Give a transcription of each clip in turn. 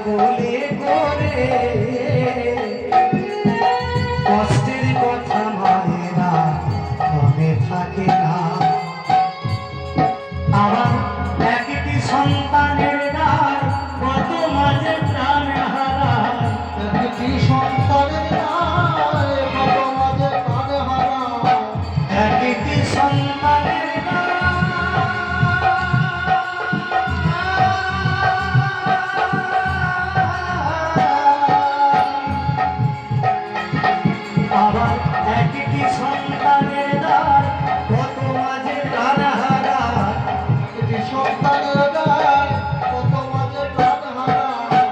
কোলে করে কষ্টের কথা মায়েরা মনে থাকে না। আমার একটি সন্তানের গান কত মাঝে প্রাণ হারায়, একটি সন্তানের গায়ে কত মাঝে প্রাণ হারায়, একটি সন্তানের আবার একটি সন্তানের গান কত মাঝে প্রাণ হারায়, একটি সন্তানের গায়ে কত মাঝে প্রাণ হারায়।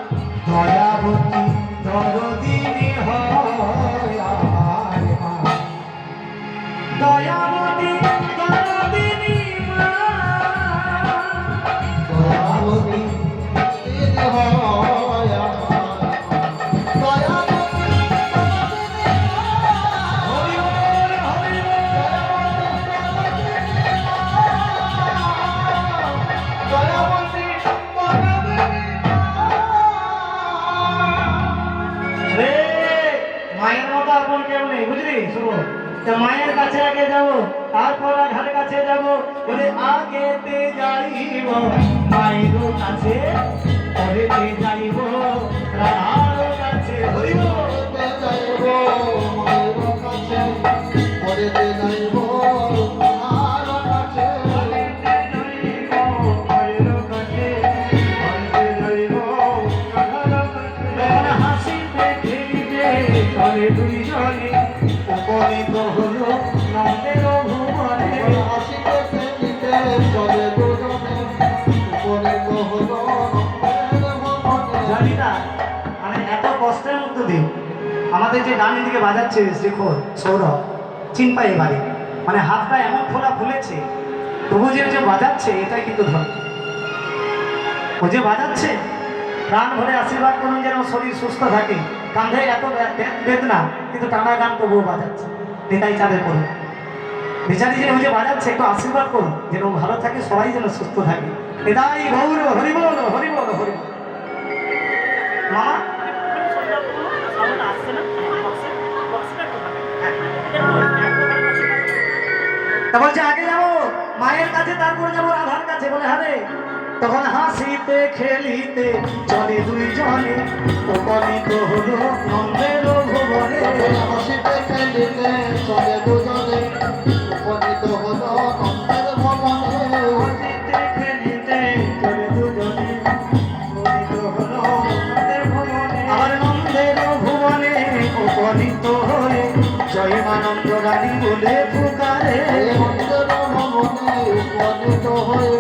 দয়াবতী দরদিনী হয় আমার মা, দয়াবতী দরদিনী মা, দয়াবতী দিন হয় আমার দয়াবতী হরি বল হরি দয়াবতী রে মায়ের মতো আপন কেউ নেই, বুঝলি? শুভ তা মায়ের কাছে আগে যাব, তারপর আধার কাছে যাব, বলে আগেতে যাইব মায়ের কাছে, পরেতে যাইব রাধার কাছে। হরি বল যাইব মায়ের কাছে, পরেতে যাইব আর কাছে। পরেতে যাইব মায়ের কাছে, পরেতে যাইব রাধার কাছে। তখন হাসিতে খেলিতে চলে দুইজনে, উপনীত হলো নন্দের ভুবনে। হাসিতে খেলিতে চলে দুজনে, উপনীত হলো নন্দের ভবনে। জানি না মানে এত কষ্টের মধ্যে দিয়ে আমাদের যে ডান দিকে বাজাচ্ছে শেখর সৌরভ চিনপাই বাড়ি, মানে হাতটা এমন ফোলা ফুলেছে, তবু যে যে বাজাচ্ছে এটাই কিন্তু ধর, ও যে বাজাচ্ছে প্রাণ ভরে আশীর্বাদ করুন যেন শরীর সুস্থ থাকে, কাঁধে এত বেদনা কিন্তু টানা গান তবুও বাজাচ্ছে। নেতাই চাঁদের করুন বিচারি যে ও যে বাজাচ্ছে একটু আশীর্বাদ করুন যেন ও ভালো থাকে, সবাই যেন সুস্থ থাকে। নেতাই গৌর হরি বল হরি বল হরি বল। মামা তা বলছে আগে যাবো মায়ের কাছে, তারপরে যাবো রাধার কাছে। বলে হারে তখন হাসিতে খেলিতে চলে দুইজনে, উপনীত হলো নন্দের ভুবনে। হাসিতে খেলিতে চলে দুজনে, উপনীত হলো নন্দের ভবনে। হাসিতে খেলিতে চলে দুজনে, উপনীত হলো নন্দের ভুবনে। আবার নন্দের ভুবনে উপনীত হয়ে জয় মানন্দ রানী বলে পুকারে। নন্দের ভবনে উপনীত হয়ে